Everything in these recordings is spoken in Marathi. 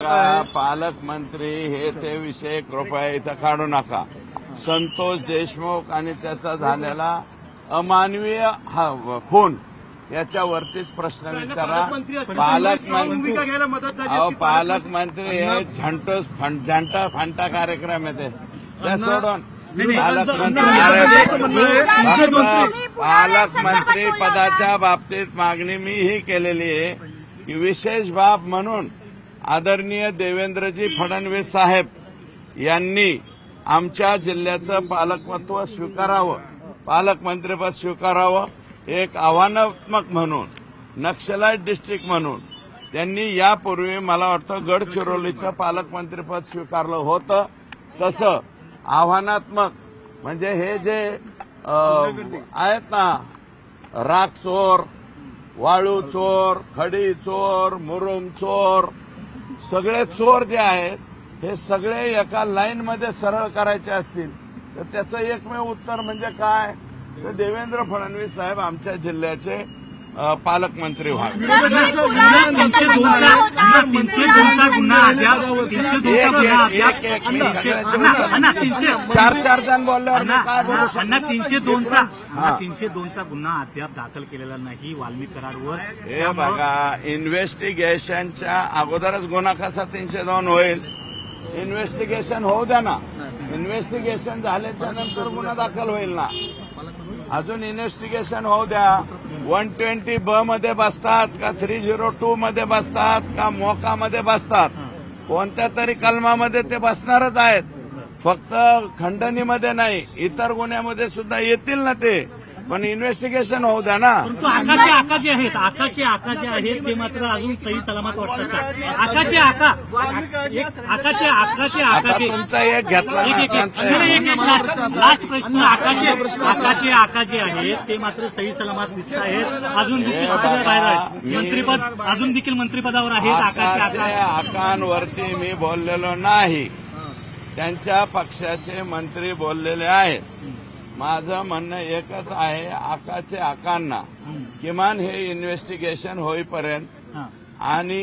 पालकमंत्री हे ते विषय कृपया इथं काढू नका। संतोष देशमुख आणि त्याचा झालेला अमानवीय खून याच्यावरतीच प्रश्न विचारा। पालकमंत्री हे झंटा फांटा कार्यक्रम आहे ते सोडून पालकमंत्री पदाच्या बाबतीत मागणी मी ही केलेली आहे की विशेष बाब म्हणून आदरणीय देवेंद्रजी फडणवीस साहेब यांनी आमच्या जिल्ह्याचं पालकत्व स्वीकारावं, पालकमंत्रीपद स्वीकारावं। एक आव्हानात्मक म्हणून नक्षलाईट डिस्ट्रिक्ट म्हणून त्यांनी यापूर्वी मला वाटतं गडचिरोलीचं पालकमंत्रीपद स्वीकारलं होतं। तसं आव्हानात्मक म्हणजे हे जे आहेत ना, राख चोर, वाळू चोर, खडी चोर, मुरुम चोर, सगळे चोर जे आहेत हे सगळे एका लाईनमध्ये सरळ करायचे असतील तर त्याचं एकमेव उत्तर म्हणजे काय, तर देवेंद्र फडणवीस साहेब आमच्या जिल्ह्याचे पालकमंत्री व्हावे। चार जण बोलल्यावर काय बोलू शकतो? 302चा गुन्हा अद्याप दाखल केलेला नाही वाल्मिक करारवर। हे बघा, इन्व्हेस्टिगेशनच्या अगोदरच गुन्हा कसा 302 होईल? इन्व्हेस्टिगेशन होऊ द्या ना, इन्व्हेस्टिगेशन झाल्याच्या नंतर गुन्हा दाखल होईल ना। अजून इन्व्हेस्टिगेशन होऊ द्या। 120B मध्ये बसतात का 302 मध्ये बसतात का मोकामध्ये बसतात, कोणत्या तरी कलमामध्ये ते बसणारच आहेत। फक्त खंडणीमध्ये नाही, इतर गुन्ह्यामध्ये सुद्धा येतील ना ते, पण इन्व्हेस्टिगेशन होऊ द्या ना। आकाचे आहेत ते मात्र अजून सही सलामत वाटतात। तुमचा एक घेतला लास्ट प्रश्न। आकाचे आहेत ते मात्र सही सलामत दिसत आहेत, अजून देखील बाहेर आहेत, मंत्रीपद अजून देखील मंत्रिपदावर आहेत। आकांवरती मी बोललेलो नाही, त्यांच्या पक्षाचे मंत्री बोललेले आहेत। माझं म्हणणं एकच आहे, आकाचे आकांना किमान हे इन्व्हेस्टिगेशन होईपर्यंत आणि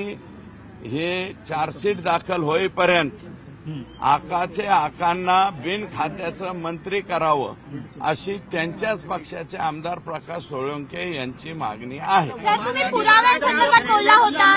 हे चार्जशीट दाखल होईपर्यंत आकाचे आकांना बिन खात्याचं मंत्री करावं अशी त्यांच्याच पक्षाचे आमदार प्रकाश सोळंके यांची मागणी आहे। पुराव्यांसंदर्भात बोलला होता।